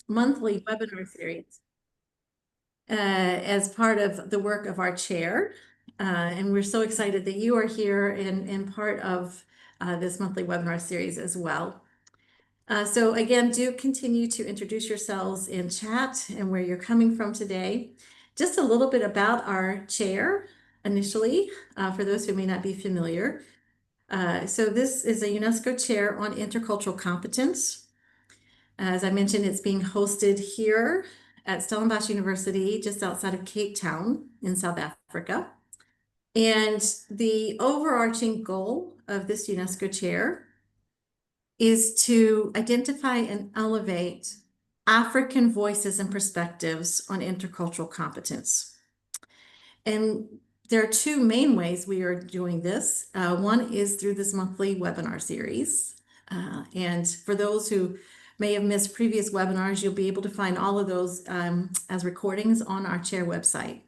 monthly webinar series as part of the work of our chair. And we're so excited that you are here and part of this monthly webinar series as well. So again, do continue to introduce yourselves in chat and where you're coming from today. Just a little bit about our chair initially, for those who may not be familiar. So this is a UNESCO chair on intercultural competence. As I mentioned, it's being hosted here at Stellenbosch University, just outside of Cape Town in South Africa. And the overarching goal of this UNESCO chair is to identify and elevate African voices and perspectives on intercultural competence. And there are two main ways we are doing this. One is through this monthly webinar series. And for those who may have missed previous webinars, you'll be able to find all of those as recordings on our chair website.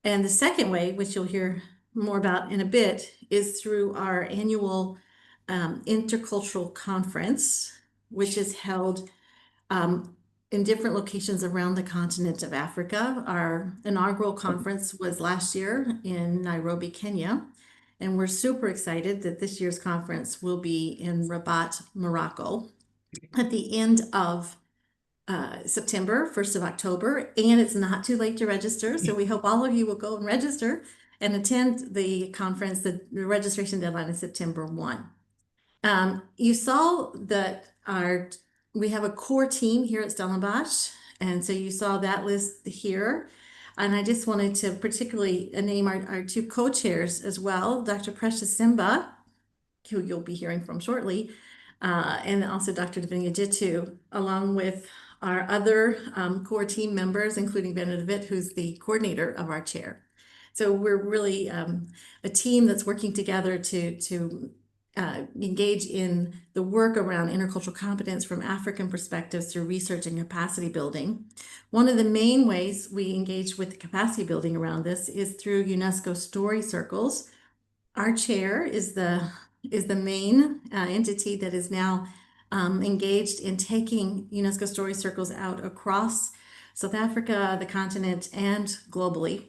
And the second way, which you'll hear more about in a bit, is through our annual Intercultural Conference, which is held in different locations around the continent of Africa. Our inaugural conference was last year in Nairobi, Kenya, and we're super excited that this year's conference will be in Rabat, Morocco at the end of September, 1st of October, and it's not too late to register. So we hope all of you will go and register and attend the conference. The registration deadline is September 1. You saw that we have a core team here at Stellenbosch, and so you saw that list here. And I just wanted to particularly name our two co-chairs as well, Dr. Precious Simba, who you'll be hearing from shortly, and also Dr. Davinia Jitu, along with our other core team members, including Benedict, who's the coordinator of our chair. So we're really a team that's working together to engage in the work around intercultural competence from African perspectives through research and capacity building. One of the main ways we engage with capacity building around this is through UNESCO story circles. Our chair is the main entity that is now engaged in taking UNESCO story circles out across South Africa, the continent, and globally.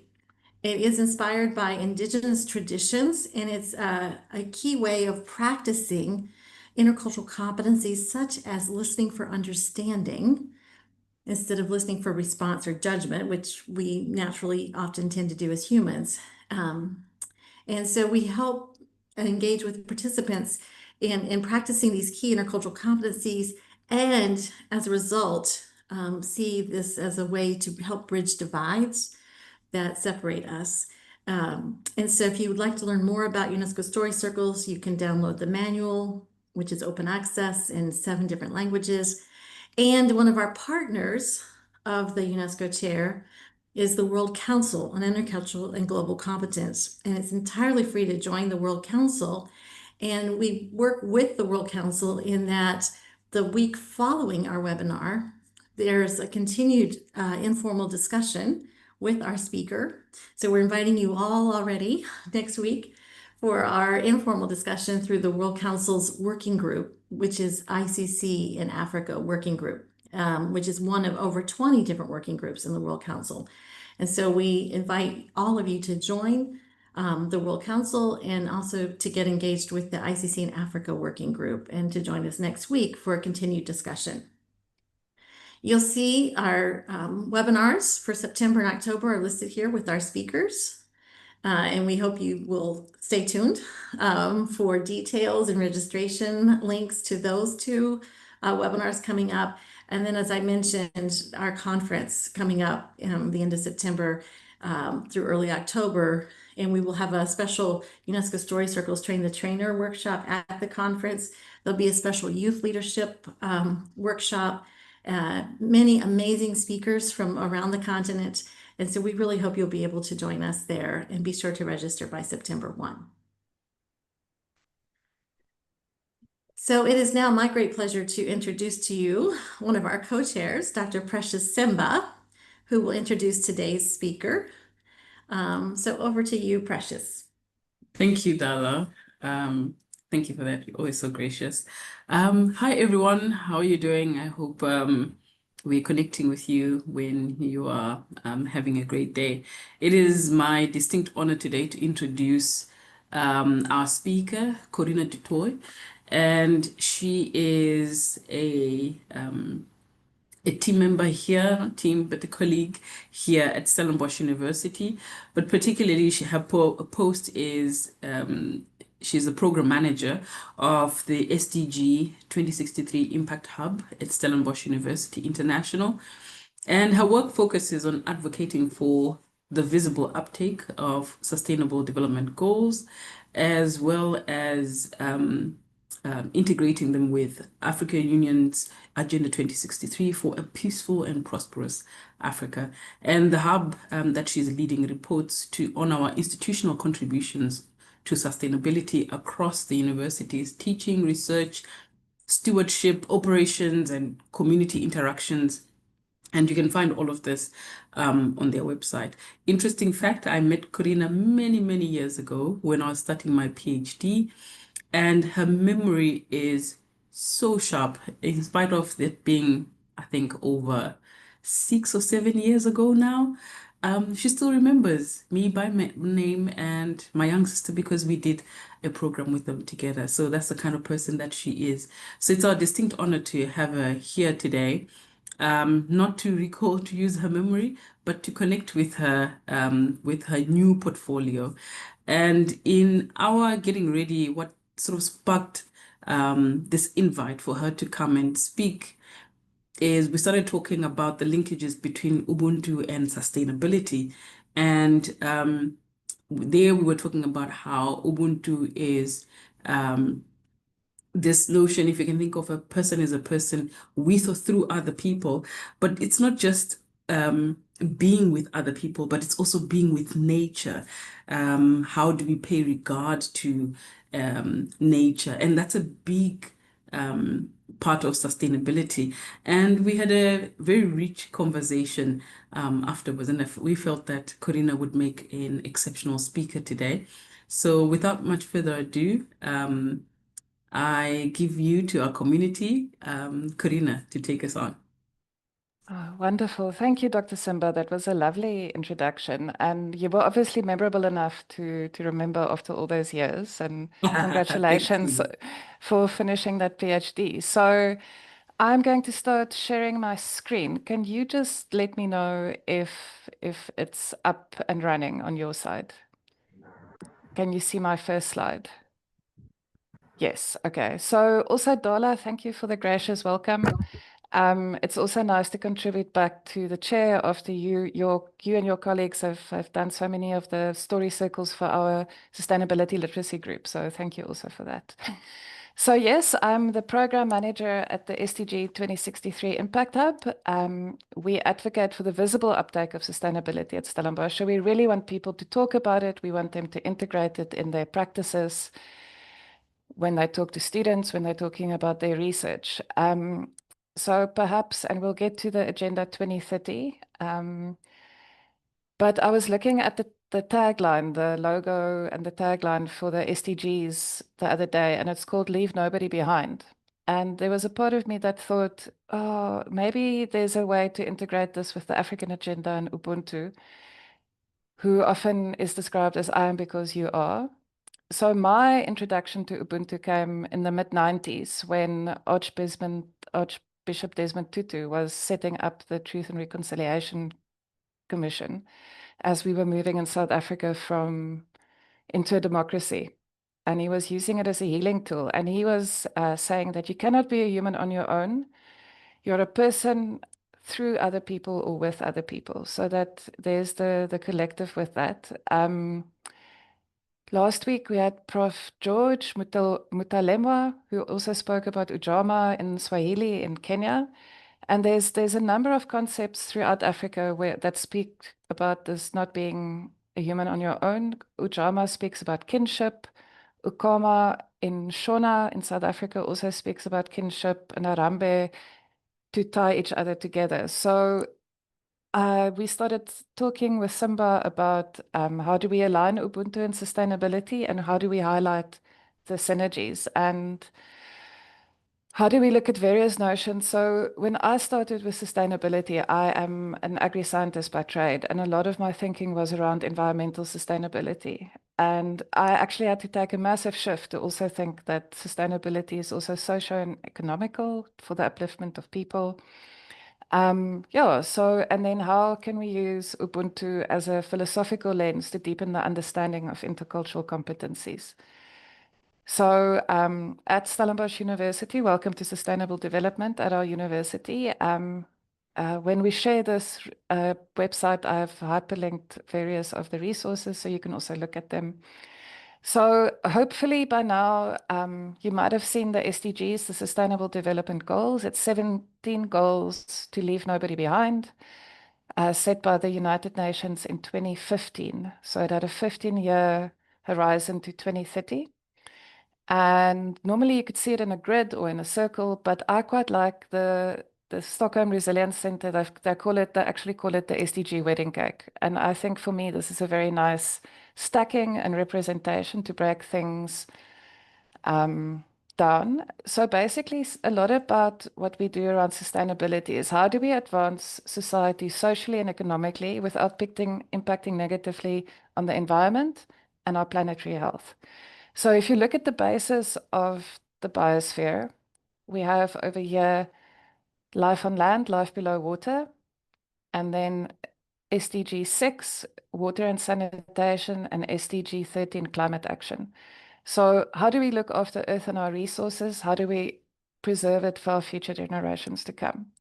It is inspired by indigenous traditions, and it's a key way of practicing intercultural competencies such as listening for understanding instead of listening for response or judgment, which we naturally often tend to do as humans. And so we help engage with participants in practicing these key intercultural competencies, and as a result, see this as a way to help bridge divides that separate us. And so if you would like to learn more about UNESCO Story Circles, you can download the manual, which is open access in 7 different languages. And one of our partners of the UNESCO chair is the World Council on Intercultural and Global Competence. And it's entirely free to join the World Council. And we work with the World Council in that the week following our webinar, there's a continued informal discussion with our speaker. So we're inviting you all already next week for our informal discussion through the World Council's working group, which is ICC in Africa working group, which is one of over 20 different working groups in the World Council. And so we invite all of you to join the World Council and also to get engaged with the ICC in Africa working group and to join us next week for a continued discussion. You'll see our webinars for September and October are listed here with our speakers. And we hope you will stay tuned for details and registration links to those two webinars coming up. And then, as I mentioned, our conference coming up the end of September through early October. And we will have a special UNESCO Story Circles Train the Trainer workshop at the conference. There'll be a special youth leadership workshop. Many amazing speakers from around the continent. And so we really hope you'll be able to join us there, and be sure to register by September 1. So it is now my great pleasure to introduce to you one of our co-chairs, Dr. Precious Simba, who will introduce today's speaker. So over to you, Precious. Thank you, Dala. Thank you for that. You're always so gracious. Hi, everyone. How are you doing? I hope we're connecting with you when you are having a great day. It is my distinct honor today to introduce our speaker, Corina du Toit, and she is a team member here, not team, but a colleague here at Stellenbosch University. But particularly, her post is she's a program manager of the SDG 2063 Impact Hub at Stellenbosch University International. And her work focuses on advocating for the visible uptake of sustainable development goals, as well as integrating them with African Union's Agenda 2063 for a peaceful and prosperous Africa. And the hub that she's leading reports on our institutional contributions to sustainability across the university's teaching, research, stewardship, operations, and community interactions. And you can find all of this on their website. Interesting fact, I met Corina many, many years ago when I was starting my PhD, and her memory is so sharp, in spite of it being, I think, over 6 or 7 years ago now. She still remembers me by name and my young sister because we did a program with them together. So that's the kind of person that she is. So it's our distinct honor to have her here today. Not to recall, to use her memory, but to connect with her new portfolio. And in our getting ready, what sort of sparked this invite for her to come and speak is we started talking about the linkages between Ubuntu and sustainability. And there we were talking about how Ubuntu is this notion, if you can think of a person as a person with or through other people, but it's not just being with other people, but it's also being with nature. How do we pay regard to nature? And that's a big part of sustainability. And we had a very rich conversation afterwards, and we felt that Corina would make an exceptional speaker today. So without much further ado, I give you to our community, Corina, to take us on. Oh, wonderful. Thank you, Dr. Simba. That was a lovely introduction. And you were obviously memorable enough to remember after all those years. And congratulations for finishing that PhD. So I'm going to start sharing my screen. Can you just let me know if it's up and running on your side? Can you see my first slide? Yes, okay. So also, Dala, thank you for the gracious welcome. It's also nice to contribute back to the chair after you and your colleagues have done so many of the story circles for our sustainability literacy group. So thank you also for that. So yes, I'm the program manager at the SDG 2063 Impact Hub. We advocate for the visible uptake of sustainability at Stellenbosch. So we really want people to talk about it. We want them to integrate it in their practices when they talk to students, when they're talking about their research. So perhaps, and we'll get to the Agenda 2030, but I was looking at the tagline, the logo and the tagline for the SDGs the other day, and it's called Leave Nobody Behind. And there was a part of me that thought, oh, maybe there's a way to integrate this with the African agenda and Ubuntu, who often is described as I am because you are. So my introduction to Ubuntu came in the mid-90s when Archbishop Desmond Tutu was setting up the Truth and Reconciliation Commission as we were moving in South Africa into a democracy. And he was using it as a healing tool. And he was saying that you cannot be a human on your own. You're a person through other people or with other people. So that there's the collective with that. Last week, we had Prof. George Mutalemwa, who also spoke about Ujamaa in Swahili in Kenya. And there's a number of concepts throughout Africa that speak about this not being a human on your own. Ujamaa speaks about kinship. Ukama in Shona in South Africa also speaks about kinship, and Arambe to tie each other together. So we started talking with Simba about how do we align Ubuntu and sustainability, and how do we highlight the synergies. And How do we look at various notions? So when I started with sustainability, I am an agri-scientist by trade, and a lot of my thinking was around environmental sustainability. And I actually had to take a massive shift to also think that sustainability is also socio and economical for the upliftment of people. Yeah, so, and then how can we use Ubuntu as a philosophical lens to deepen the understanding of intercultural competencies? So at Stellenbosch University, welcome to sustainable development at our university. When we share this website, I've hyperlinked various of the resources so you can also look at them. So hopefully by now, you might have seen the SDGs, the Sustainable Development Goals. It's 17 goals to leave nobody behind, set by the United Nations in 2015. So it had a 15-year horizon to 2030. And normally you could see it in a grid or in a circle, but I quite like the Stockholm Resilience Center. They actually call it the SDG wedding cake. And I think for me, this is a very nice stacking and representation to break things down. So basically, a lot about what we do around sustainability is how do we advance society socially and economically without impacting negatively on the environment and our planetary health. So if you look at the basis of the biosphere, we have over here life on land, life below water, and then SDG 6, water and sanitation, and SDG 13, climate action. So how do we look after Earth and our resources? How do we preserve it for our future generations to come?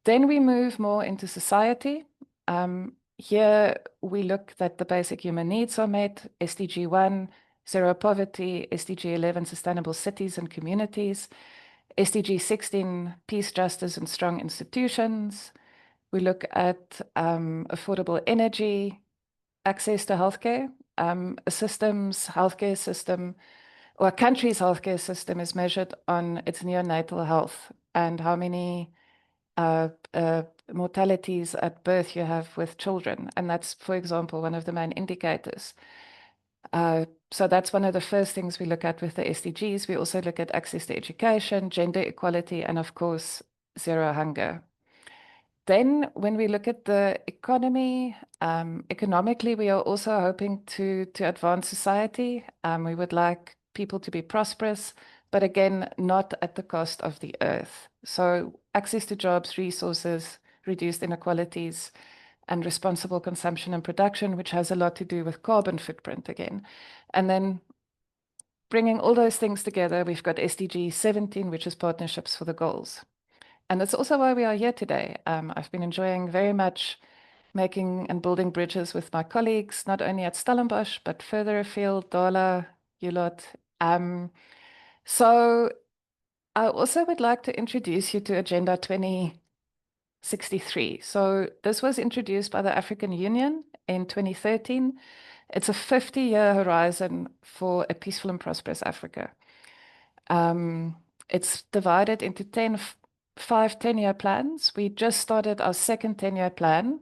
Then we move more into society. Here we look that the basic human needs are met, SDG 1, zero poverty, SDG 11, sustainable cities and communities, SDG 16, peace, justice, and strong institutions. We look at affordable energy, access to healthcare. Healthcare system, or a country's healthcare system is measured on its neonatal health and how many mortalities at birth you have with children. And that's, for example, one of the main indicators. So that's one of the first things we look at with the SDGs. We also look at access to education, gender equality, and of course, zero hunger. Then when we look at the economy, economically, we are also hoping to advance society. We would like people to be prosperous, but again, not at the cost of the earth. So access to jobs, resources, reduced inequalities, and responsible consumption and production, which has a lot to do with carbon footprint again. And then bringing all those things together, we've got SDG 17, which is partnerships for the goals. And that's also why we are here today. I've been enjoying very much making and building bridges with my colleagues, not only at Stellenbosch, but further afield, Dala, Ulot. So I also would like to introduce you to Agenda 2063. So this was introduced by the African Union in 2013. It's a 50-year horizon for a peaceful and prosperous Africa. It's divided into 5 10-year plans. We just started our second 10-year plan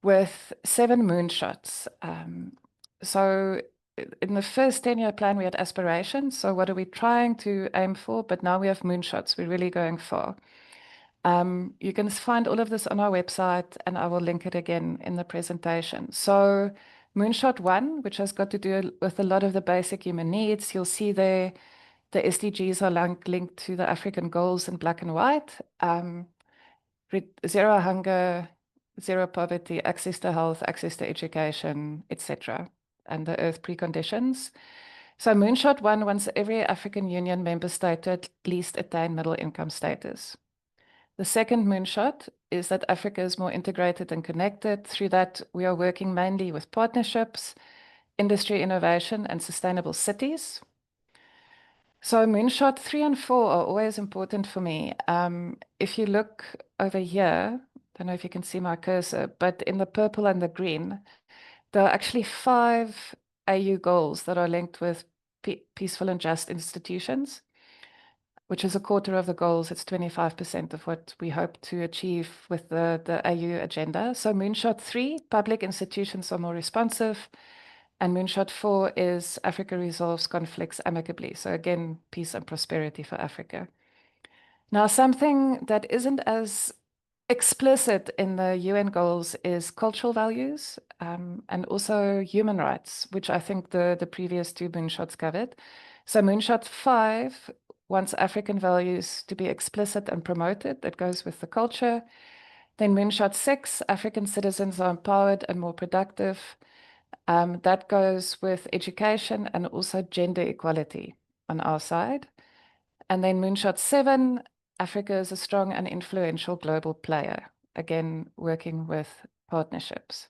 with 7 moonshots. So in the first 10-year plan, we had aspirations. So what are we trying to aim for? But now we have moonshots. We're really going far. You can find all of this on our website, and I will link it again in the presentation. So Moonshot 1, which has got to do with a lot of the basic human needs, you'll see there the SDGs are linked to the African goals in black and white. Zero hunger, zero poverty, access to health, access to education, etc., and the Earth preconditions. So Moonshot 1 wants every African Union member state to at least attain middle income status. The second moonshot is that Africa is more integrated and connected. Through that, we are working mainly with partnerships, industry innovation, and sustainable cities. So moonshot 3 and 4 are always important for me. If you look over here, I don't know if you can see my cursor, but in the purple and the green, there are actually 5 AU goals that are linked with peaceful and just institutions, which is a quarter of the goals. It's 25% of what we hope to achieve with the AU agenda. So Moonshot 3, public institutions are more responsive. And Moonshot 4 is Africa resolves conflicts amicably. So again, peace and prosperity for Africa. Now, something that isn't as explicit in the UN goals is cultural values and also human rights, which I think the previous two moonshots covered. So moonshot 5 wants African values to be explicit and promoted. That goes with the culture. Then moonshot 6, African citizens are empowered and more productive. That goes with education and also gender equality on our side. And then moonshot 7, Africa is a strong and influential global player, again, working with partnerships.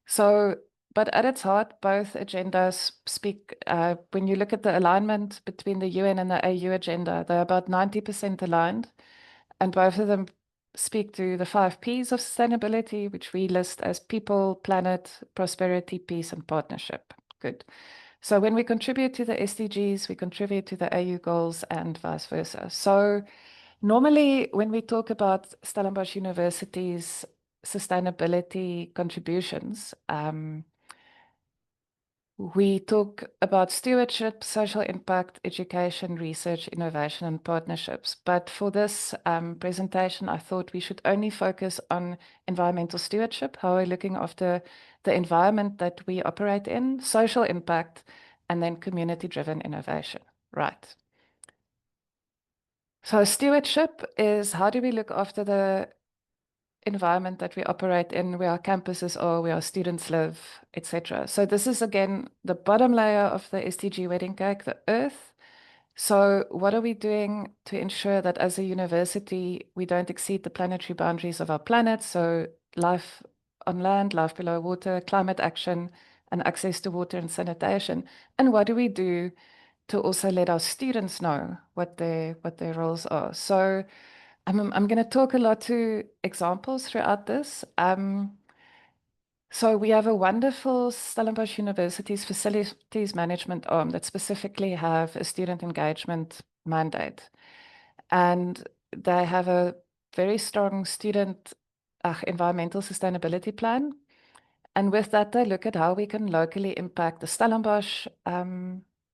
So, but at its heart, both agendas speak, when you look at the alignment between the UN and the AU agenda, they're about 90% aligned. And both of them speak to the 5 Ps of sustainability, which we list as people, planet, prosperity, peace, and partnership. Good. So when we contribute to the SDGs, we contribute to the AU goals and vice versa. So normally when we talk about Stellenbosch University's sustainability contributions, we talk about stewardship, social impact, education, research, innovation, and partnerships. But for this presentation, I thought we should only focus on environmental stewardship, how we're looking after the environment that we operate in, social impact, and then community-driven innovation. Right. So stewardship is how do we look after the environment that we operate in, where our campuses are, where our students live, etc. So this is again the bottom layer of the SDG wedding cake, the earth. So what are we doing to ensure that as a university we don't exceed the planetary boundaries of our planet? So life on land, life below water, climate action, and access to water and sanitation. And what do we do to also let our students know what their roles are? So I'm going to talk a lot to examples throughout this. So we have a wonderful Stellenbosch University's facilities management arm that specifically have a student engagement mandate. And they have a very strong student environmental sustainability plan. And with that, they look at how we can locally impact the Stellenbosch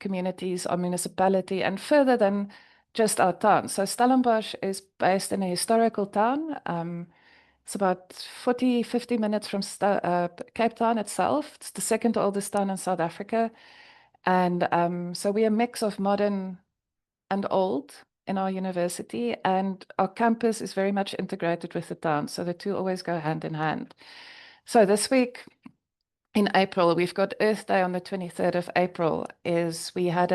communities, our municipality, and further than just our town. So Stellenbosch is based in a historical town. It's about 40, 50 minutes from Cape Town itself. It's the second oldest town in South Africa. And so we're a mix of modern and old in our university. And our campus is very much integrated with the town. So the two always go hand in hand. So this week, in April, we've got Earth Day on the 23rd of April. We had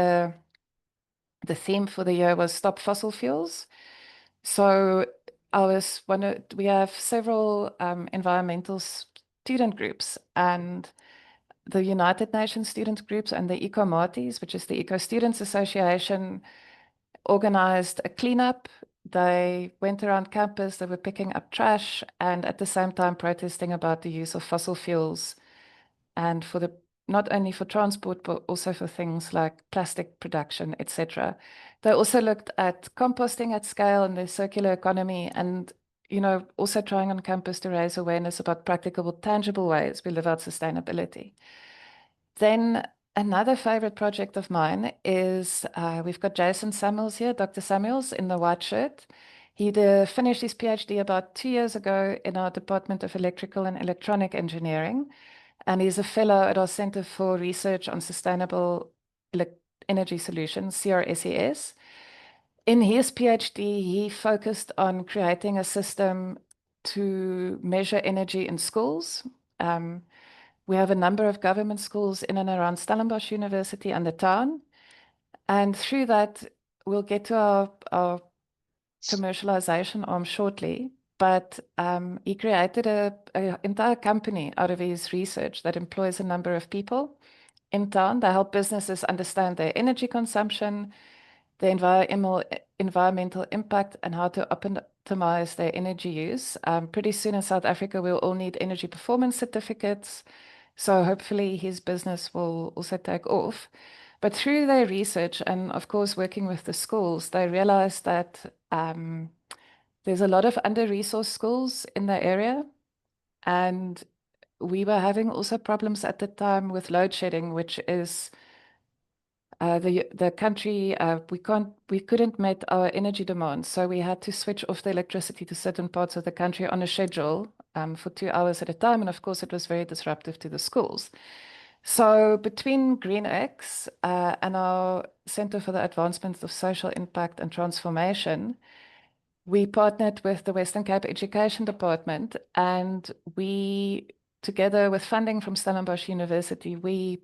the theme for the year was Stop Fossil Fuels. So we have several environmental student groups, and the United Nations student groups and the EcoMatis, which is the Eco Students Association, organized a cleanup. They went around campus, they were picking up trash and at the same time protesting about the use of fossil fuels, and not only for transport, but also for things like plastic production, etc. They also looked at composting at scale and the circular economy, and also trying on campus to raise awareness about practicable, tangible ways we live out sustainability. Then another favorite project of mine is we've got Jason Samuels here, Dr. Samuels in the white shirt. He finished his PhD about 2 years ago in our Department of Electrical and Electronic Engineering. And he's a fellow at our Center for Research on Sustainable Energy Solutions, CRSES. In his PhD, he focused on creating a system to measure energy in schools. We have a number of government schools in and around Stellenbosch University and the town. And through that, we'll get to our commercialization arm shortly. But he created an entire company out of his research that employs a number of people in town. They help businesses understand their energy consumption, the environmental impact, and how to optimize their energy use. Pretty soon in South Africa, we'll all need energy performance certificates. So hopefully his business will also take off. But through their research and, of course, working with the schools, they realized that there's a lot of under-resourced schools in the area. And we were having also problems at the time with load shedding, which is the country, we couldn't meet our energy demands, so we had to switch off the electricity to certain parts of the country on a schedule for 2 hours at a time, and of course it was very disruptive to the schools. So between GreenX and our Center for the Advancement of Social Impact and Transformation, we partnered with the Western Cape Education Department, and we, together with funding from Stellenbosch University, we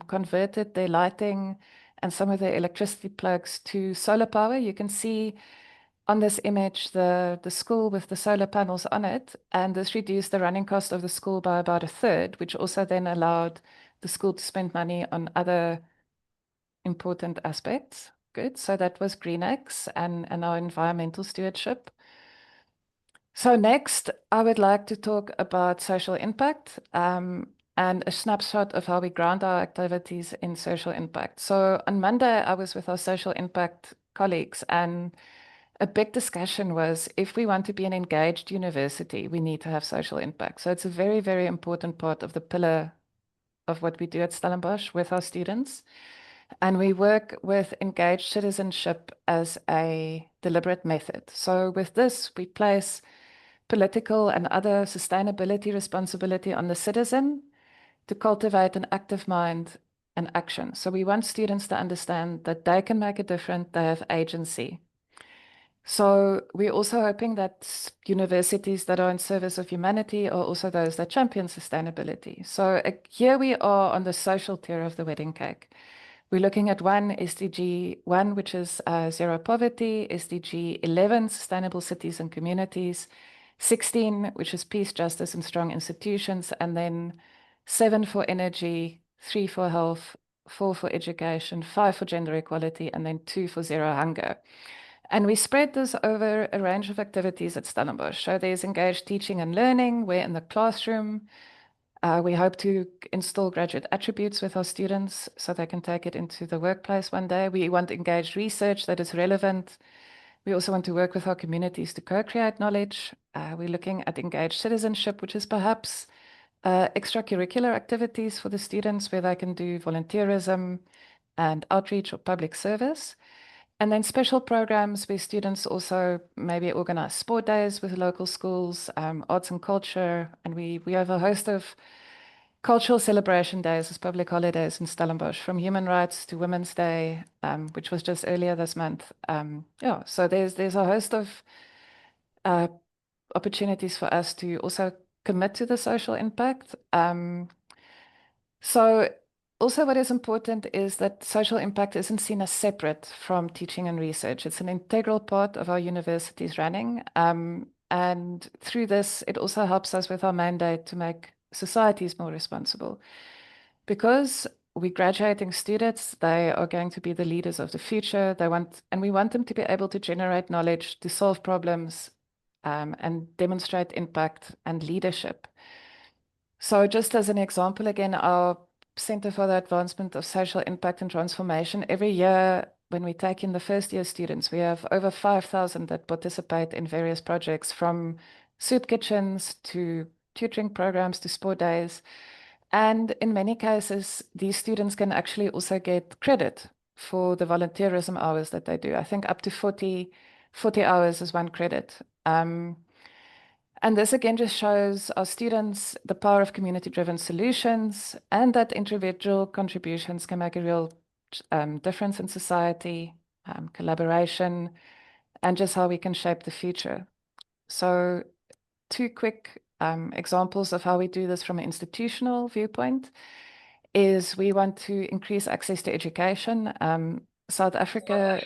converted their lighting and some of their electricity plugs to solar power. You can see on this image the school with the solar panels on it, and this reduced the running cost of the school by about a third, which also then allowed the school to spend money on other important aspects. Good. So that was GreenX and our environmental stewardship. So next, I would like to talk about social impact and a snapshot of how we ground our activities in social impact. So on Monday, I was with our social impact colleagues, and a big discussion was, if we want to be an engaged university, we need to have social impact. So it's a very, very important part of the pillar of what we do at Stellenbosch with our students. And we work with engaged citizenship as a deliberate method. So with this, we place political and other sustainability responsibility on the citizen to cultivate an active mind and action. So we want students to understand that they can make a difference, they have agency. So we're also hoping that universities that are in service of humanity are also those that champion sustainability. So here we are on the social tier of the wedding cake. We're looking at SDG 1, which is zero poverty, SDG 11, sustainable cities and communities, 16, which is peace, justice, and strong institutions, and then 7 for energy, 3 for health, 4 for education, 5 for gender equality, and then 2 for zero hunger. And we spread this over a range of activities at Stellenbosch. So there's engaged teaching and learning, where in the classroom, we hope to install graduate attributes with our students so they can take it into the workplace one day. We want engaged research that is relevant. We also want to work with our communities to co-create knowledge. We're looking at engaged citizenship, which is perhaps extracurricular activities for the students where they can do volunteerism and outreach or public service. And then special programs where students also maybe organize sport days with local schools, arts and culture. And we have a host of cultural celebration days as public holidays in Stellenbosch, from Human Rights to Women's Day, which was just earlier this month. So there's a host of opportunities for us to also commit to the social impact. So also what is important is that social impact isn't seen as separate from teaching and research. It's an integral part of our university's running. And through this, it also helps us with our mandate to make societies more responsible. Because we're graduating students, they are going to be the leaders of the future. We want them to be able to generate knowledge, to solve problems, and demonstrate impact and leadership. So just as an example, again, our Center for the Advancement of Social Impact and Transformation, every year when we take in the first year students, we have over 5,000 that participate in various projects, from soup kitchens to tutoring programs to sport days. And in many cases, these students can actually also get credit for the volunteerism hours that they do. I think up to 40 hours is one credit. And this again just shows our students the power of community-driven solutions, and that individual contributions can make a real difference in society, collaboration, and just how we can shape the future. So 2 quick examples of how we do this from an institutional viewpoint is we want to increase access to education. South Africa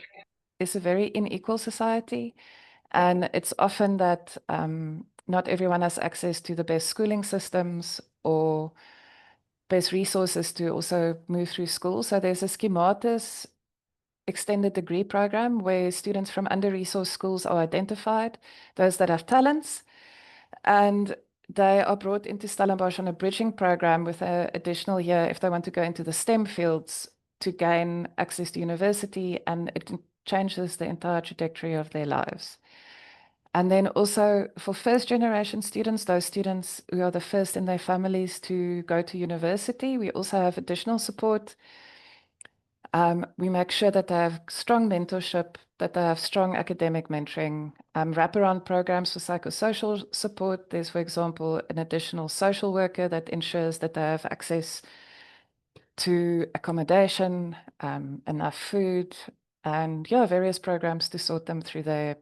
is a very unequal society, and it's often that not everyone has access to the best schooling systems or best resources to also move through school. So there's a Schematis extended degree program where students from under-resourced schools are identified, those that have talents, and they are brought into Stellenbosch on a bridging program with an additional year if they want to go into the STEM fields to gain access to university, and it changes the entire trajectory of their lives. And then also for first generation students, those students who are the first in their families to go to university, we also have additional support. We make sure that they have strong mentorship, that they have strong academic mentoring, wraparound programs for psychosocial support. There's, for example, an additional social worker that ensures that they have access to accommodation, enough food, and yeah, various programs to sort them through their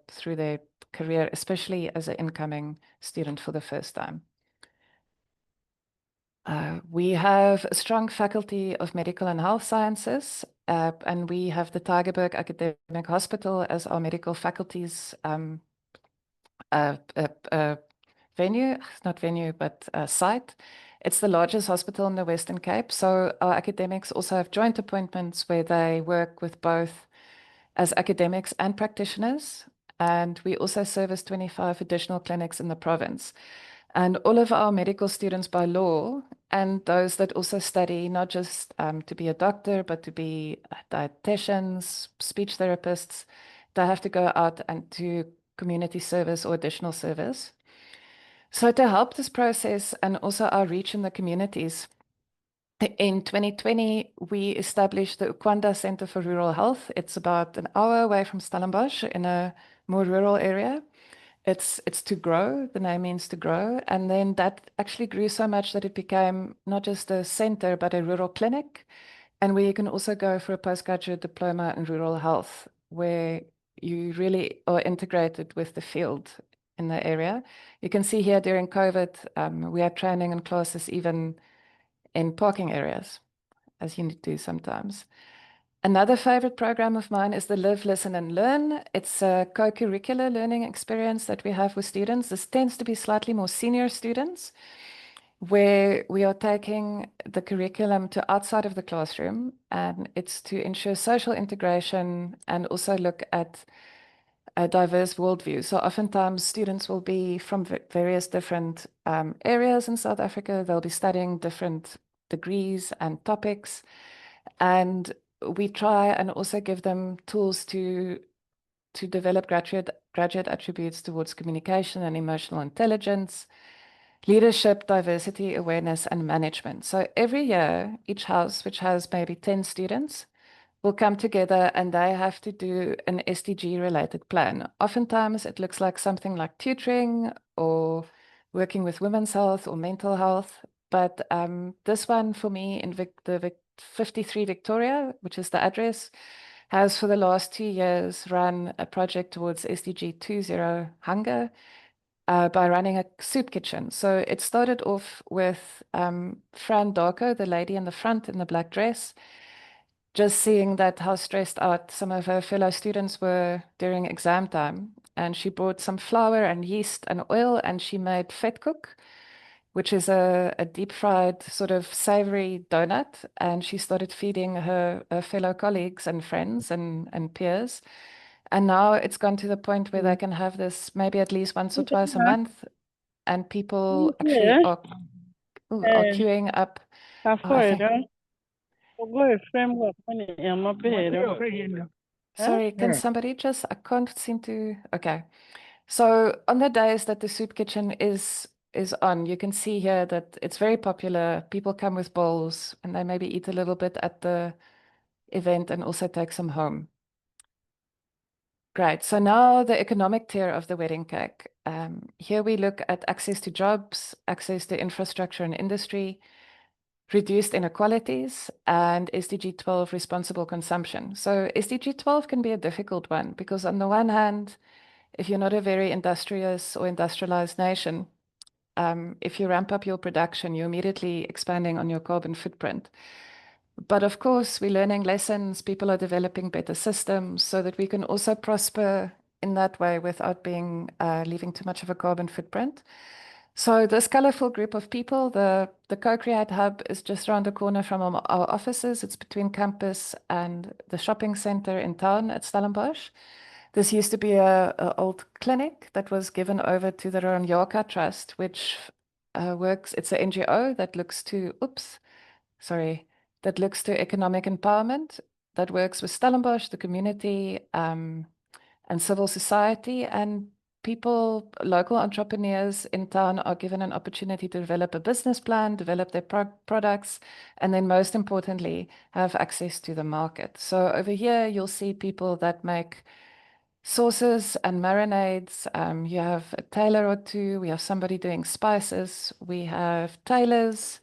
career, especially as an incoming student for the first time. We have a strong faculty of medical and health sciences, and we have the Tygerberg Academic Hospital as our medical faculty's venue, not venue, but site. It's the largest hospital in the Western Cape. So our academics also have joint appointments where they work with both as academics and practitioners. And we also service 25 additional clinics in the province. And all of our medical students by law, and those that also study not just to be a doctor, but to be dietitians, speech therapists, they have to go out and do community service or additional service. So to help this process and also our reach in the communities, in 2020, we established the Ukwanda Center for Rural Health. It's about an hour away from Stellenbosch in a more rural area. It's to grow, the name means to grow. And then that actually grew so much that it became not just a center, but a rural clinic. And where you can also go for a postgraduate diploma in rural health, where you really are integrated with the field in the area. You can see here during COVID, we had training and classes even in parking areas, as you do sometimes. Another favorite program of mine is the Live, Listen and Learn. It's a co-curricular learning experience that we have with students. This tends to be slightly more senior students, where we are taking the curriculum to outside of the classroom, and it's to ensure social integration and also look at a diverse worldview. So oftentimes students will be from various different areas in South Africa. They'll be studying different degrees and topics, and we try and also give them tools to develop graduate attributes towards communication and emotional intelligence, leadership, diversity, awareness, and management. So every year, each house, which has maybe 10 students, will come together and they have to do an SDG related plan. Oftentimes it looks like something like tutoring or working with women's health or mental health. But this one for me in the 53 Victoria, which is the address, has for the last 2 years run a project towards SDG 20 hunger by running a soup kitchen. So it started off with Fran Darko, the lady in the front in the black dress, just seeing that how stressed out some of her fellow students were during exam time. And she brought some flour and yeast and oil, and she made vetkoek, which is a deep fried sort of savory donut. And she started feeding her fellow colleagues and friends and peers. And now it's gone to the point where they can have this maybe at least once or twice a month. And people actually are queuing up. I think. Sorry, can somebody just, I can't seem to, okay. So on the days that the soup kitchen is on, you can see here that it's very popular. People come with bowls and they maybe eat a little bit at the event and also take some home. Great. So now the economic tier of the wedding cake. Here we look at access to jobs, access to infrastructure and industry, reduced inequalities, and SDG 12 responsible consumption. So SDG 12 can be a difficult one because on the one hand, if you're not a very industrious or industrialized nation, if you ramp up your production, you're immediately expanding on your carbon footprint. But of course, we're learning lessons. People are developing better systems so that we can also prosper in that way without being leaving too much of a carbon footprint. So this colorful group of people, the Co-Create Hub is just around the corner from our offices. It's between campus and the shopping center in town at Stellenbosch. This used to be a old clinic that was given over to the Ronyaka Trust, which works, it's an NGO that looks to, that looks to economic empowerment, that works with Stellenbosch, the community, and civil society, and people, local entrepreneurs in town are given an opportunity to develop a business plan, develop their products, and then most importantly, have access to the market. So over here, you'll see people that make sauces and marinades. You have a tailor or two. We have somebody doing spices. We have tailors,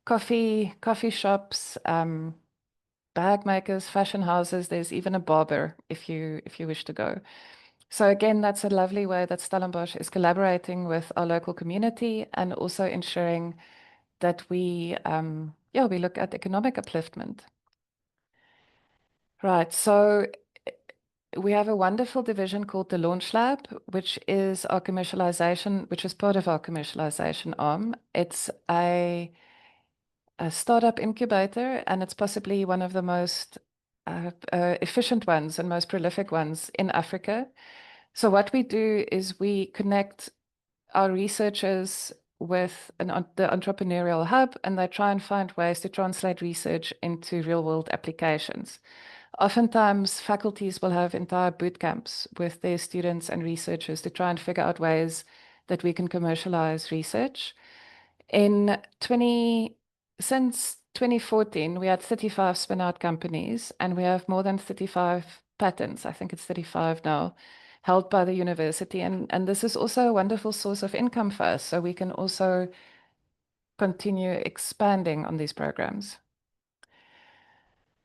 coffee shops, bag makers, fashion houses. There's even a barber if you wish to go. So again, that's a lovely way that Stellenbosch is collaborating with our local community and also ensuring that we look at economic upliftment. Right, so we have a wonderful division called the Launch Lab, which is part of our commercialization arm. It's a startup incubator, and it's possibly one of the most efficient ones and most prolific ones in Africa. So what we do is we connect our researchers with the entrepreneurial hub, and they try and find ways to translate research into real-world applications. Oftentimes, faculties will have entire boot camps with their students and researchers to try and figure out ways that we can commercialize research. Since 2014, we had 35 spin-out companies, and we have more than 35 patents. I think it's 35 now, held by the university. And this is also a wonderful source of income for us, so we can also continue expanding on these programs.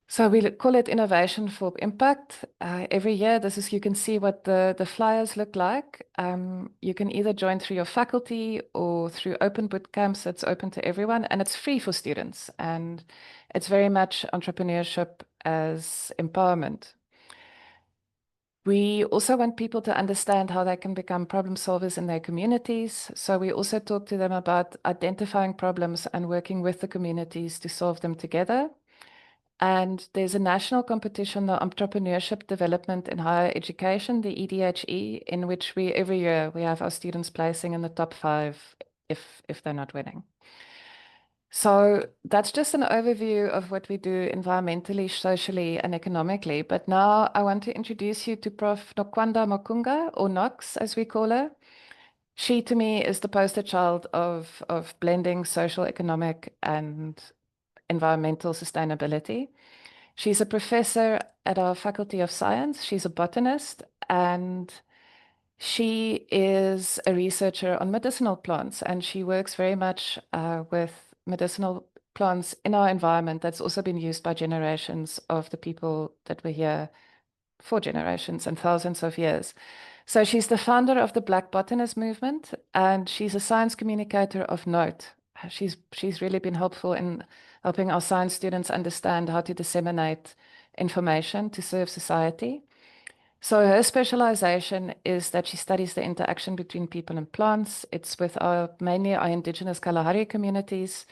So we call it Innovation for Impact. Every year, you can see what the flyers look like. You can either join through your faculty or through open boot camps that's open to everyone, and it's free for students. And it's very much entrepreneurship as empowerment. We also want people to understand how they can become problem solvers in their communities. So we also talk to them about identifying problems and working with the communities to solve them together. And there's a national competition, the Entrepreneurship Development in Higher Education, the EDHE, in which every year we have our students placing in the top 5 if they're not winning. So that's just an overview of what we do environmentally, socially, and economically. But now I want to introduce you to Prof. Nokwanda Makunga, or Nox, as we call her. She, to me, is the poster child of blending social, economic, and environmental sustainability. She's a professor at our Faculty of Science. She's a botanist, and she is a researcher on medicinal plants, and she works very much with medicinal plants in our environment that's also been used by generations of the people that were here for generations and thousands of years. So she's the founder of the Black Botanist movement, and she's a science communicator of note. She's really been helpful in helping our science students understand how to disseminate information to serve society. So her specialization is that she studies the interaction between people and plants. It's with mainly our indigenous Kalahari communities.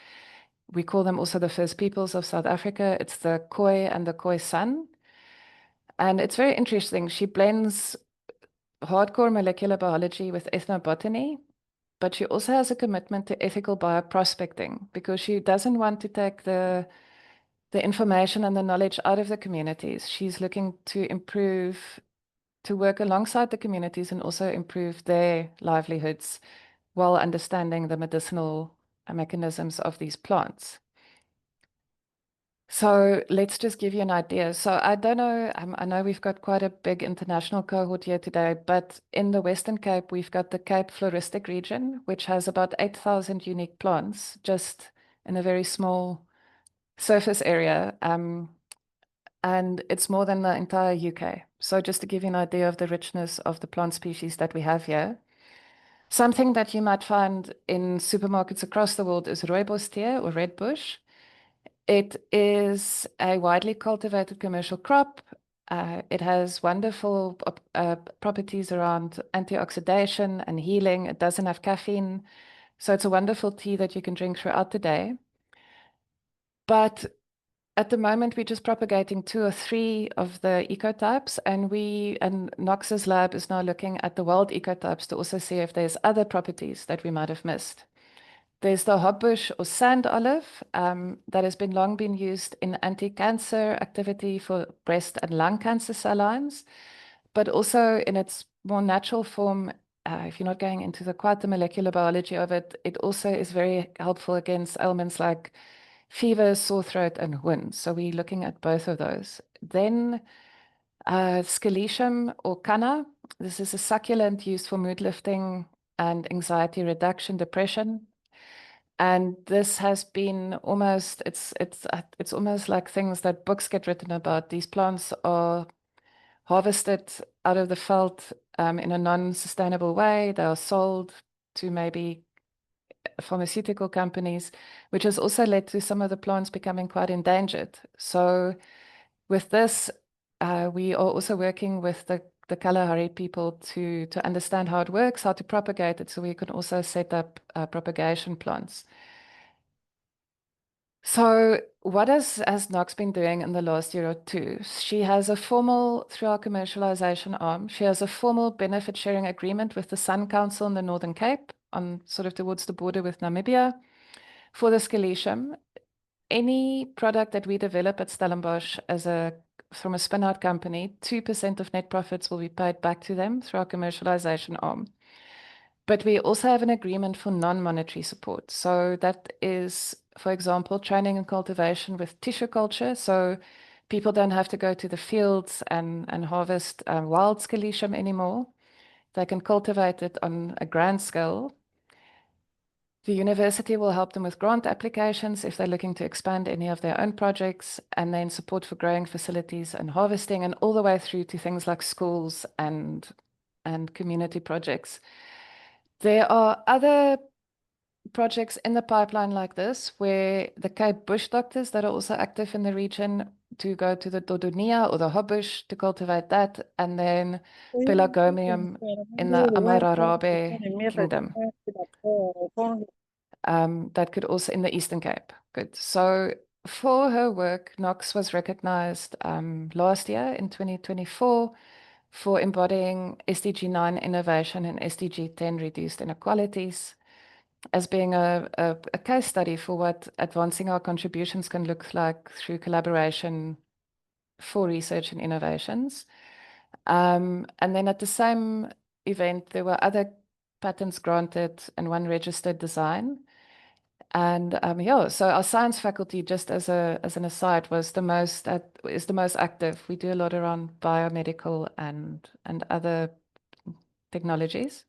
We call them also the first peoples of South Africa. It's the Khoi and the Khoisan. And it's very interesting. She blends hardcore molecular biology with ethnobotany, but she also has a commitment to ethical bioprospecting because she doesn't want to take the information and the knowledge out of the communities. She's looking to work alongside the communities and also improve their livelihoods while understanding the medicinal mechanisms of these plants. So let's just give you an idea. So I don't know, I know we've got quite a big international cohort here today, but in the Western Cape, we've got the Cape Floristic region, which has about 8,000 unique plants just in a very small surface area. And it's more than the entire UK. So just to give you an idea of the richness of the plant species that we have here. Something that you might find in supermarkets across the world is rooibos tea or red bush. It is a widely cultivated commercial crop. It has wonderful properties around antioxidation and healing. It doesn't have caffeine. So it's a wonderful tea that you can drink throughout the day. But at the moment, we're just propagating 2 or 3 of the ecotypes, and Knox's lab is now looking at the wild ecotypes to also see if there's other properties that we might have missed. There's the hopbush or sand olive that has long been used in anti-cancer activity for breast and lung cancer cell lines, but also in its more natural form if you're not going into quite the molecular biology of it, it also is very helpful against ailments like fever, sore throat, and wounds. So we're looking at both of those. Then scalecium or canna. This is a succulent used for mood lifting and anxiety reduction, depression. And this has been almost, it's almost like things that books get written about. These plants are harvested out of the veld in a non-sustainable way. They are sold to maybe pharmaceutical companies, which has also led to some of the plants becoming quite endangered. So with this, we are also working with the Kalahari people to understand how it works, how to propagate it, so we can also set up propagation plants. So what has Knox been doing in the last year or two? She has a formal, through our commercialization arm, she has a formal benefit sharing agreement with the Sun Council in the Northern Cape, on sort of towards the border with Namibia, for the scalecium. Any product that we develop at Stellenbosch from a spin-out company, 2% of net profits will be paid back to them through our commercialization arm. But we also have an agreement for non-monetary support. So that is, for example, training and cultivation with tissue culture. So people don't have to go to the fields and harvest wild scalecium anymore. They can cultivate it on a grand scale. The university will help them with grant applications if they're looking to expand any of their own projects, and then support for growing facilities and harvesting, and all the way through to things like schools and community projects. There are other projects in the pipeline like this, where the Cape Bush doctors that are also active in the region to go to the Dodonia or the Hobbush to cultivate that, and then Pelargonium in the Amararabe kingdom. That could also in the Eastern Cape. Good. So for her work, Knox was recognized last year in 2024 for embodying SDG 9 innovation and SDG 10 reduced inequalities, as being a case study for what advancing our contributions can look like through collaboration for research and innovations. And then at the same event, there were other patents granted and one registered design. And so our science faculty, just as an aside, is the most active. We do a lot around biomedical and other technologies.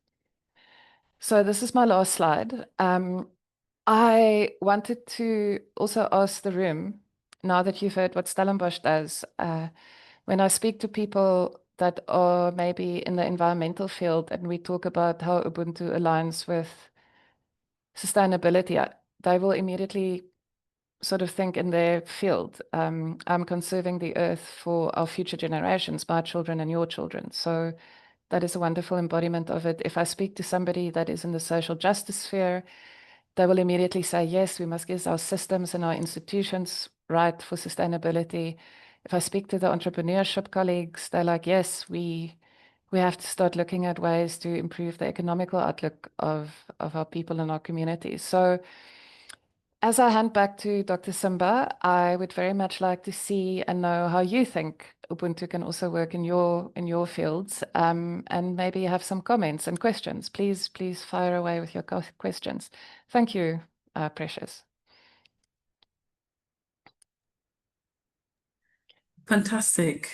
So this is my last slide. I wanted to also ask the room, now that you've heard what Stellenbosch does, when I speak to people that are maybe in the environmental field and we talk about how Ubuntu aligns with sustainability, they will immediately sort of think in their field, I'm conserving the earth for our future generations, my children and your children. So that is a wonderful embodiment of it. If I speak to somebody that is in the social justice sphere, they will immediately say, yes, we must get our systems and our institutions right for sustainability. If I speak to the entrepreneurship colleagues, they're like, yes, we have to start looking at ways to improve the economical outlook of our people and our communities. So as I hand back to Dr. Simba, I would very much like to see and know how you think Ubuntu can also work in your fields, and maybe have some comments and questions. Please fire away with your questions. Thank you, Precious. Fantastic.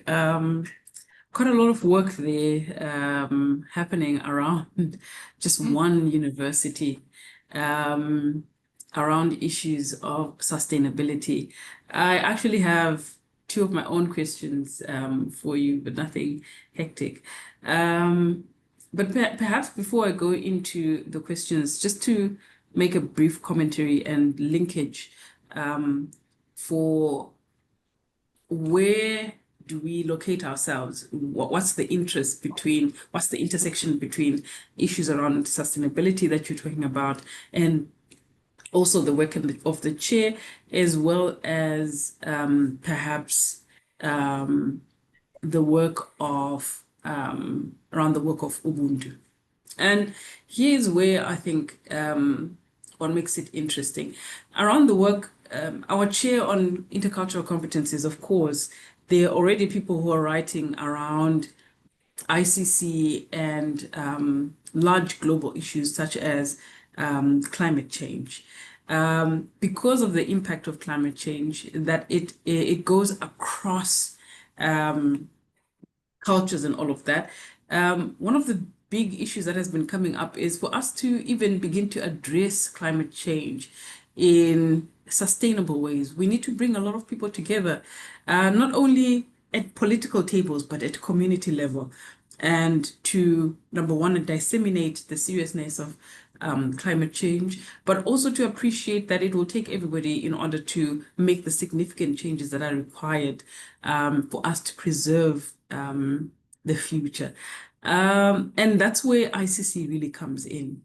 Quite a lot of work there happening around just one university, around issues of sustainability. I actually have two of my own questions for you, but nothing hectic. But perhaps before I go into the questions, just to make a brief commentary and linkage for where do we locate ourselves? What's the intersection between issues around sustainability that you're talking about, and also the work of the chair, as well as perhaps the work of around the work of Ubuntu. And here's where I think what makes it interesting. Around the work, our chair on intercultural competencies, of course, there are already people who are writing around ICC and large global issues such as climate change. Because of the impact of climate change, that it goes across cultures and all of that. One of the big issues that has been coming up is for us to even begin to address climate change in sustainable ways. We need to bring a lot of people together, not only at political tables, but at community level, and to, number one, disseminate the seriousness of climate change, but also to appreciate that it will take everybody in order to make the significant changes that are required for us to preserve the future. And that's where ICC really comes in.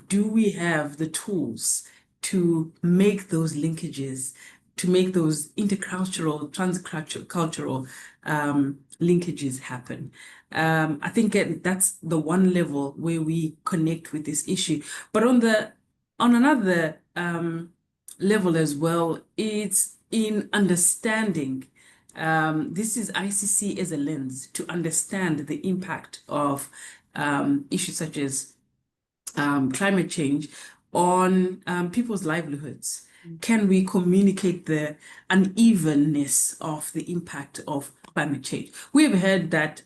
Do we have the tools to make those linkages, to make those intercultural, transcultural linkages happen? I think that's the one level where we connect with this issue. But on another level as well, it's in understanding. This is ICC as a lens to understand the impact of issues such as climate change on people's livelihoods. Can we communicate the unevenness of the impact of climate change? We have heard that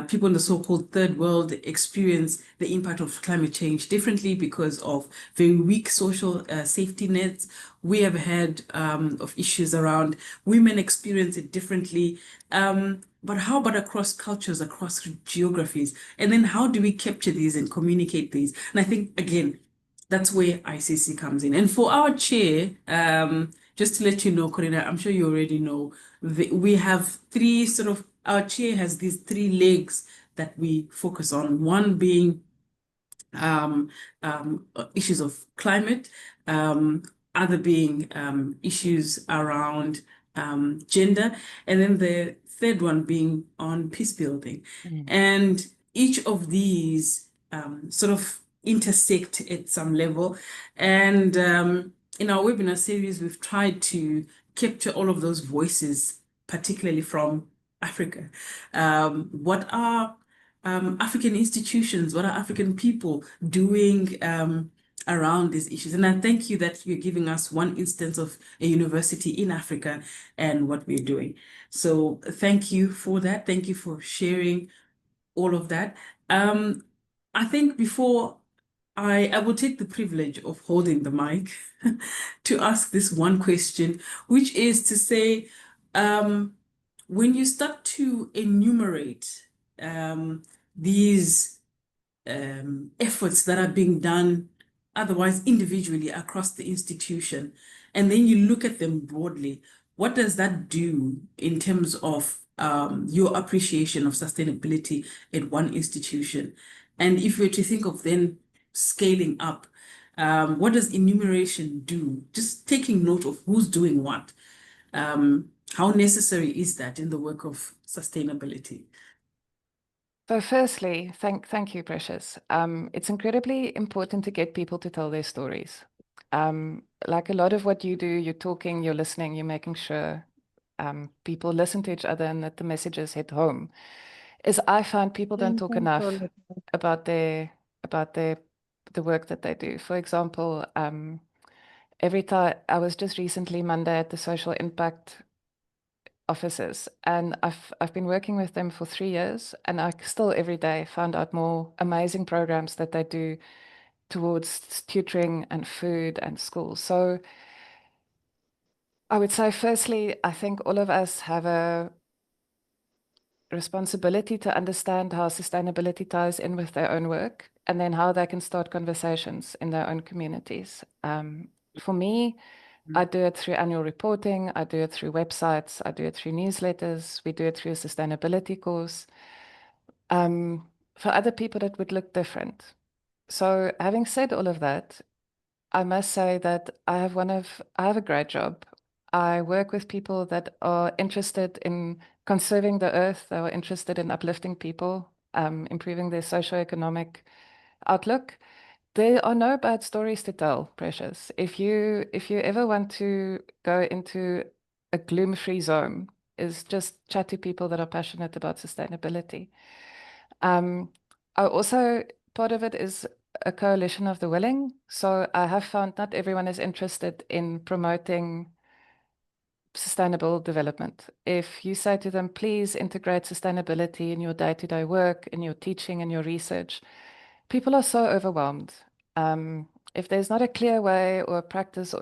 people in the so-called third world experience the impact of climate change differently because of very weak social safety nets. We have heard of issues around women experience it differently. But how about across cultures, across geographies? And then how do we capture these and communicate these? And I think, again, that's where ICC comes in. And for our chair, just to let you know, Corina, I'm sure you already know, we have three our chair has these three legs that we focus on. One being issues of climate, other being issues around gender, and then the third one being on peace building. And each of these sort of intersect at some level. And in our webinar series, we've tried to capture all of those voices, particularly from Africa. What are African institutions, what are African people doing around these issues? And I thank you that you're giving us one instance of a university in Africa and what we're doing. So thank you for that. Thank you for sharing all of that. I think before I will take the privilege of holding the mic to ask this one question, which is to say, when you start to enumerate these efforts that are being done otherwise individually across the institution, and then you look at them broadly, what does that do in terms of your appreciation of sustainability at one institution? And if we were to think of then scaling up, what does enumeration do? Just taking note of who's doing what. How necessary is that in the work of sustainability? So firstly, thank you, Precious. It's incredibly important to get people to tell their stories. Like a lot of what you do, you're talking, you're listening, you're making sure people listen to each other and that the messages hit home. Is I find people don't talk enough about the work that they do. For example, every time I was just recently Monday at the social impact offices, and I've been working with them for 3 years, and I still every day find out more amazing programs that they do towards tutoring and food and school. So I would say, firstly, I think all of us have a responsibility to understand how sustainability ties in with their own work, and then how they can start conversations in their own communities. For me, I do it through annual reporting, I do it through websites, I do it through newsletters, we do it through a sustainability course. For other people, it would look different. So having said all of that, I must say that I have a great job. I work with people that are interested in conserving the earth, they are interested in uplifting people, improving their socioeconomic outlook. There are no bad stories to tell, Precious. If you ever want to go into a gloom-free zone, is just chat to people that are passionate about sustainability. I also, part of it is a coalition of the willing. So I have found not everyone is interested in promoting sustainable development. If you say to them, please integrate sustainability in your day-to-day work, in your teaching, in your research, people are so overwhelmed. If there's not a clear way or a practice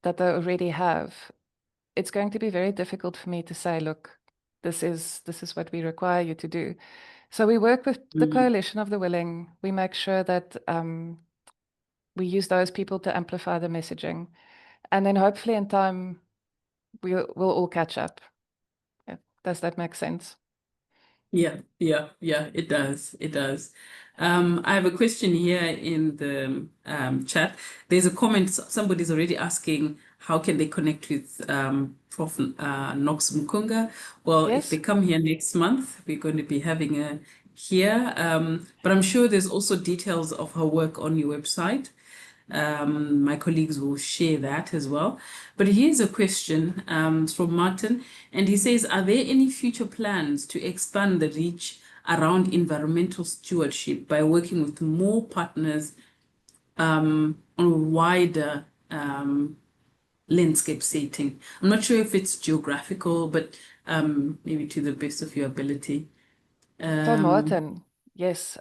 that they already have, it's going to be very difficult for me to say, look, this is what we require you to do. So we work with the coalition of the willing. We make sure that we use those people to amplify the messaging. And then hopefully in time, we'll all catch up. Yeah. Does that make sense? Yeah, it does. It does. I have a question here in the chat. There's a comment, somebody's already asking how can they connect with Prof. Knox Mukunga? Well, if Yes. they come here next month, we're going to be having a here. But I'm sure there's also details of her work on your website. My colleagues will share that as well. But here's a question from Martin, and he says, are there any future plans to expand the reach around environmental stewardship by working with more partners on a wider landscape setting? I'm not sure if it's geographical, but maybe to the best of your ability. So Martin, yes,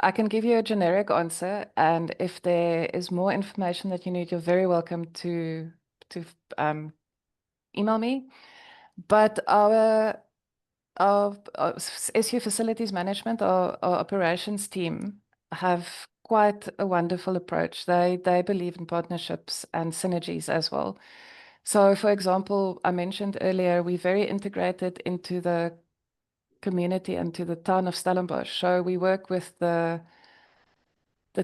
I can give you a generic answer, and if there is more information that you need, you're very welcome to email me. But our SU facilities management, our operations team have quite a wonderful approach. They believe in partnerships and synergies as well. So, for example, I mentioned earlier, we're very integrated into the community and to the town of Stellenbosch. So we work with the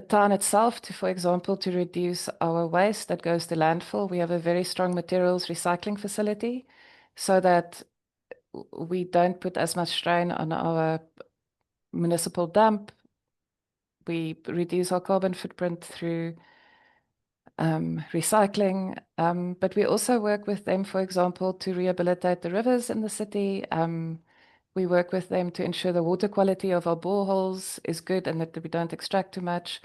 town itself to, for example, to reduce our waste that goes to landfill. We have a very strong materials recycling facility so that we don't put as much strain on our municipal dump. We reduce our carbon footprint through recycling, but we also work with them, for example, to rehabilitate the rivers in the city. We work with them to ensure the water quality of our boreholes is good and that we don't extract too much.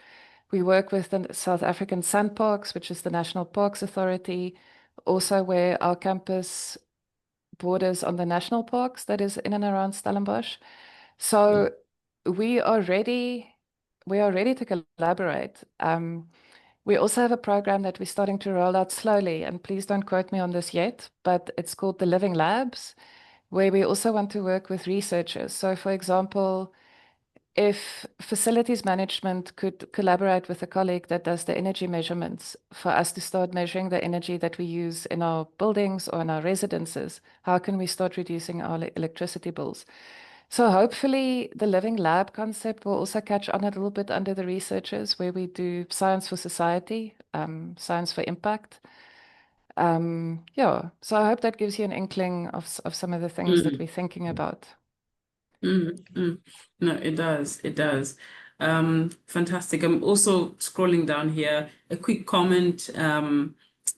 We work with the South African Sun Parks, which is the National Parks Authority, also where our campus borders on the national parks that is in and around Stellenbosch. So we are ready to collaborate. We also have a program that we're starting to roll out slowly, and please don't quote me on this yet, but it's called the Living Labs, where we also want to work with researchers. So, for example, if facilities management could collaborate with a colleague that does the energy measurements for us to start measuring the energy that we use in our buildings or in our residences, how can we start reducing our electricity bills? So hopefully the living lab concept will also catch on a little bit under the researchers, where we do science for society, science for impact. Yeah, so I hope that gives you an inkling of some of the things that we're thinking about. No, it does. It does. Fantastic. I'm also scrolling down here. A quick comment.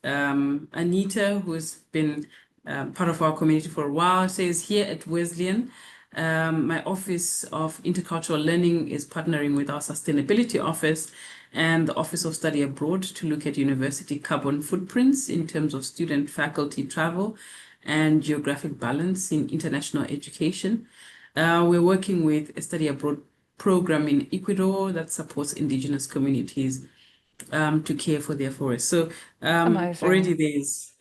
Anita, who's been part of our community for a while, says here at Wesleyan, my Office of Intercultural Learning is partnering with our Sustainability Office and the Office of Study Abroad to look at university carbon footprints in terms of student faculty travel and geographic balance in international education. We're working with a study abroad program in Ecuador that supports indigenous communities to care for their forests. So already there's,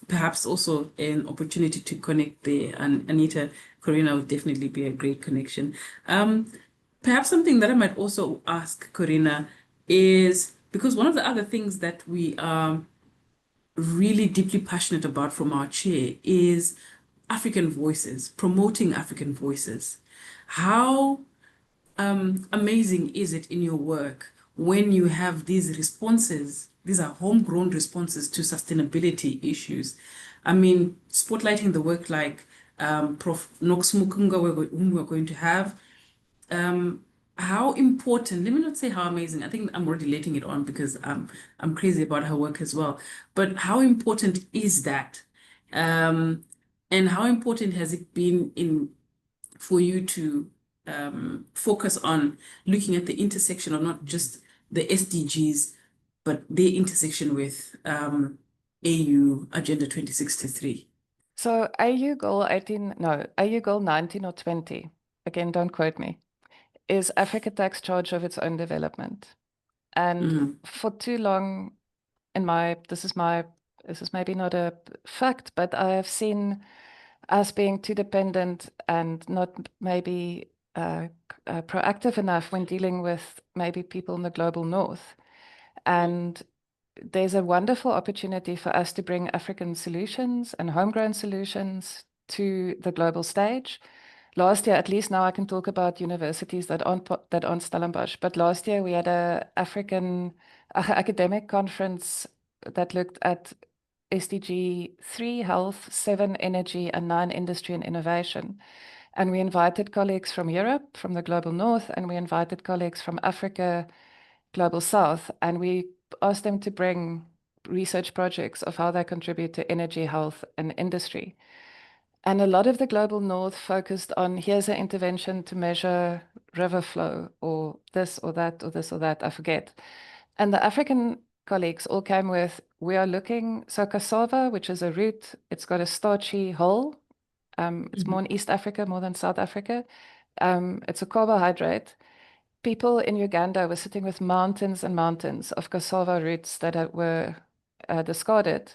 perhaps also an opportunity to connect there. And Anita, Corina would definitely be a great connection. Perhaps something that I might also ask Corina is, because one of the other things that we are really deeply passionate about from our chair is African voices, promoting African voices. How amazing is it in your work when you have these responses? These are homegrown responses to sustainability issues. I mean, spotlighting the work like Prof. Knox Mukunga, whom we're going to have. How important, let me not say how amazing, I think I'm already letting it on because I'm crazy about her work as well. But how important is that? And how important has it been for you to focus on looking at the intersection of not just the SDGs, but their intersection with AU Agenda 2063? So AU goal 18, no, AU goal 19 or 20, again, don't quote me, is Africa takes charge of its own development. And for too long, this is maybe not a fact, but I have seen us being too dependent and not maybe proactive enough when dealing with maybe people in the global north. And there's a wonderful opportunity for us to bring African solutions and homegrown solutions to the global stage. Last year, at least now I can talk about universities that aren't Stellenbosch, but last year we had a African academic conference that looked at SDG 3, health, 7, energy, and 9, industry and innovation. And we invited colleagues from Europe, from the global north, and we invited colleagues from Africa, global south, and we asked them to bring research projects of how they contribute to energy, health, and industry. And a lot of the global north focused on here's an intervention to measure river flow or this or that or this or that, I forget. And the African colleagues all came with, we are looking, so cassava, which is a root, it's got a starchy hull. It's more in East Africa, more than South Africa. It's a carbohydrate. People in Uganda were sitting with mountains and mountains of cassava roots that were discarded.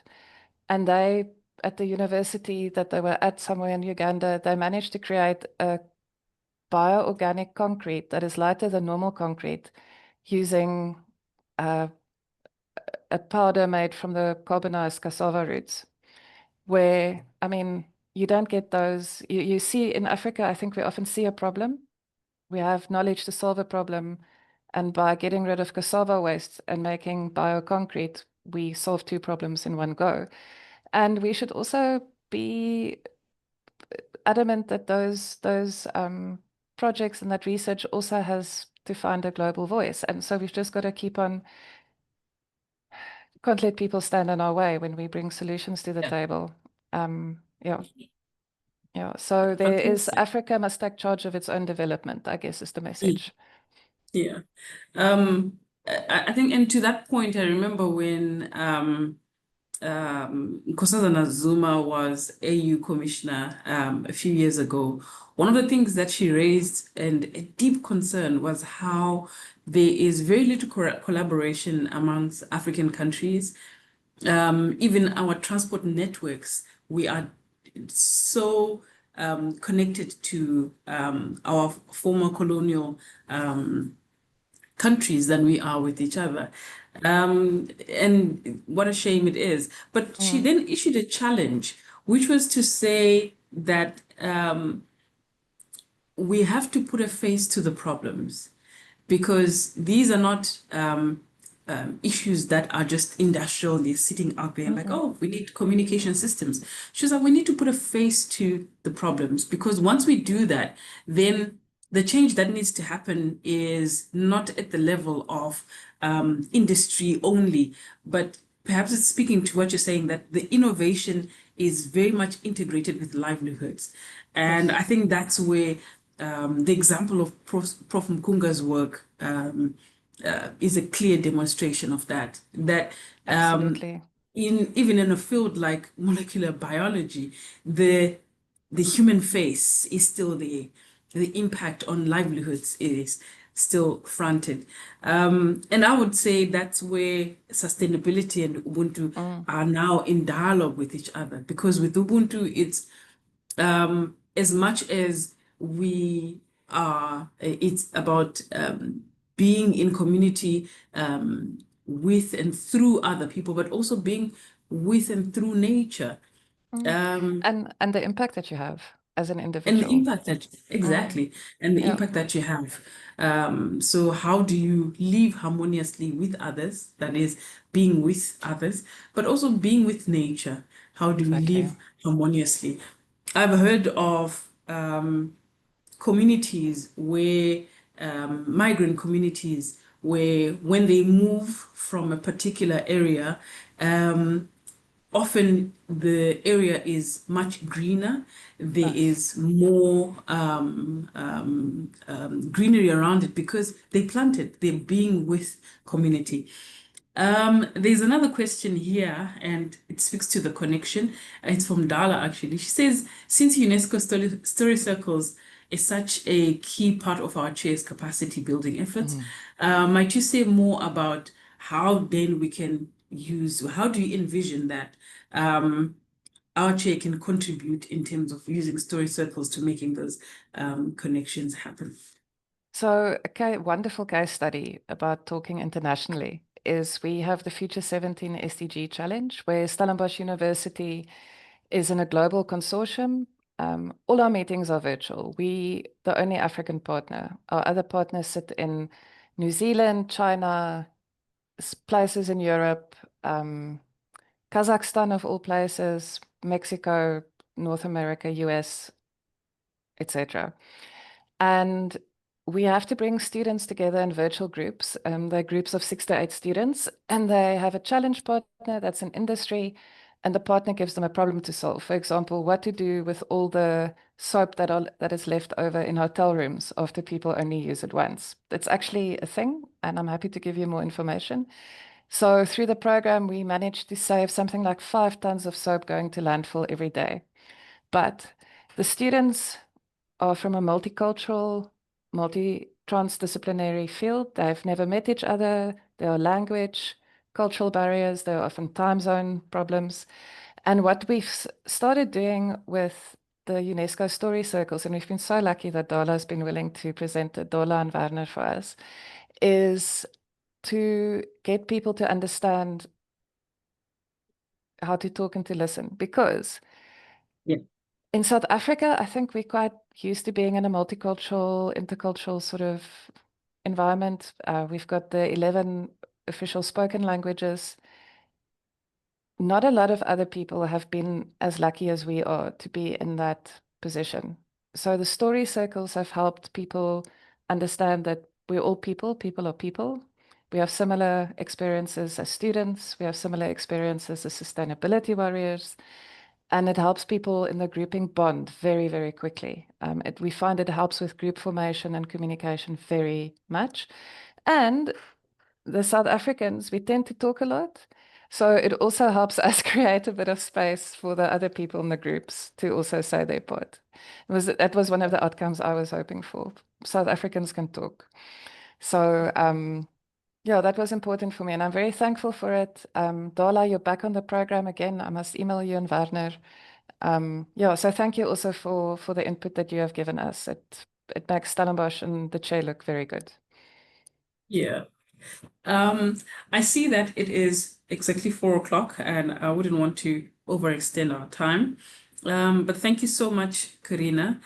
And they, at the university that they were at somewhere in Uganda, they managed to create a bioorganic concrete that is lighter than normal concrete using a powder made from the carbonized cassava roots. Where, I mean, you don't get those. You see in Africa, I think we often see a problem. We have knowledge to solve a problem. And by getting rid of cassava waste and making bioconcrete, we solve 2 problems in one go. And we should also be adamant that those projects and that research also has to find a global voice. And so we've just got to keep on, can't let people stand in our way when we bring solutions to the table. So there is, Africa must take charge of its own development, I guess is the message. Yeah. I think, and to that point, I remember when Nkosazana Zuma was AU commissioner a few years ago, one of the things that she raised and a deep concern was how there is very little collaboration amongst African countries. Even our transport networks, we are so connected to our former colonial countries than we are with each other. And what a shame it is. But she then issued a challenge, which was to say that we have to put a face to the problems, because these are not issues that are just industrial. They're sitting out there like, oh, we need communication systems. She was like, we need to put a face to the problems, because once we do that, then the change that needs to happen is not at the level of industry only, but perhaps it's speaking to what you're saying, that the innovation is very much integrated with livelihoods. And I think that's where the example of Prof. Mkunga's work is a clear demonstration of that. That Absolutely. even in a field like molecular biology, the human face is still there. The impact on livelihoods is still fronted. And I would say that's where sustainability and Ubuntu are now in dialogue with each other, because with Ubuntu, it's as much as we are, it's about being in community with and through other people, but also being with and through nature. And the impact that you have as an And the individual. impact that, exactly, and the impact that you have. So how do you live harmoniously with others? That is, being with others, but also being with nature. How do we live harmoniously? I've heard of communities where, migrant communities, where when they move from a particular area, often the area is much greener. There is more greenery around it because they planted, they're being with community. There's another question here, and it speaks to the connection. It's from Dala, actually. She says, since UNESCO story circles is such a key part of our chair's capacity building efforts, might you say more about how then we can how do you envision that our chair can contribute in terms of using story circles to making those connections happen? So a wonderful case study about talking internationally is we have the Future 17 SDG Challenge, where Stellenbosch University is in a global consortium. All our meetings are virtual. We, the only African partner. Our other partners sit in New Zealand, China, places in Europe, Kazakhstan of all places, Mexico, North America, US, etc. And we have to bring students together in virtual groups. They're groups of 6 to 8 students, and they have a challenge partner that's in industry, and the partner gives them a problem to solve. For example, what to do with all the soap that is left over in hotel rooms after people only use it once. It's actually a thing, and I'm happy to give you more information. So through the program, we managed to save something like 5 tons of soap going to landfill every day. But the students are from a multicultural, multi-transdisciplinary field. They've never met each other. There are language, cultural barriers. There are often time zone problems. And what we've started doing with the UNESCO story circles, and we've been so lucky that Dala has been willing to present it, Dala and Werner, for us, is to get people to understand how to talk and to listen. Because in South Africa, I think we're quite used to being in a multicultural, intercultural sort of environment. We've got the 11 official spoken languages. Not a lot of other people have been as lucky as we are to be in that position. So the story circles have helped people understand that we're all people, people are people. We have similar experiences as students. We have similar experiences as sustainability warriors. And it helps people in the grouping bond very, very quickly. We find it helps with group formation and communication very much. And the South Africans, we tend to talk a lot. So it also helps us create a bit of space for the other people in the groups to also say their part. That was one of the outcomes I was hoping for. South Africans can talk. So yeah, that was important for me, and I'm very thankful for it. Dala, you're back on the program again. I must email you and Werner. Yeah, so thank you also for the input that you have given us. It makes Stellenbosch and the chair look very good. Yeah. I see that it is exactly 4 o'clock, and I wouldn't want to overextend our time. But thank you so much, Corina,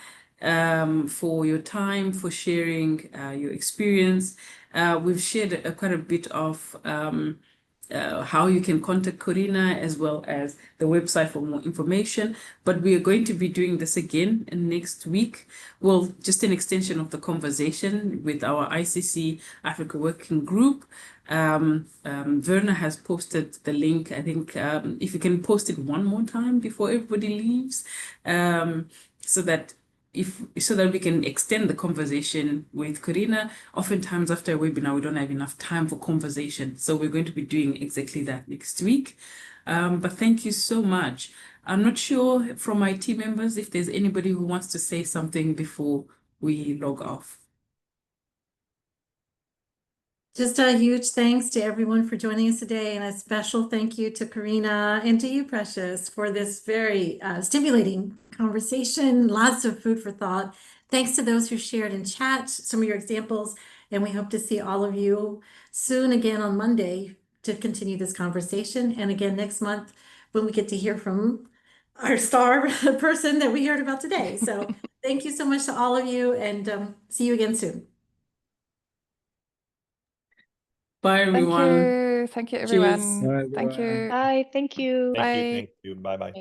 for your time, for sharing your experience. We've shared quite a bit of how you can contact Corina, as well as the website for more information. But we are going to be doing this again next week. Well, just an extension of the conversation with our ICC Africa Working Group. Werner has posted the link. I think if you can post it one more time before everybody leaves, so that we can extend the conversation with Corina. Oftentimes after a webinar, we don't have enough time for conversation. So we're going to be doing exactly that next week. But thank you so much. I'm not sure from my team members if there's anybody who wants to say something before we log off. Just a huge thanks to everyone for joining us today, and a special thank you to Corina and to you, Precious, for this very stimulating conversation. Lots of food for thought. Thanks to those who shared in chat some of your examples, and we hope to see all of you soon again on Monday to continue this conversation, and again next month when we get to hear from our star person that we heard about today. So thank you so much to all of you, and see you again soon. Bye, everyone. Thank you, everyone. Cheers. Bye, Thank you. everyone. Bye. Thank you. Bye. Thank you. Bye bye.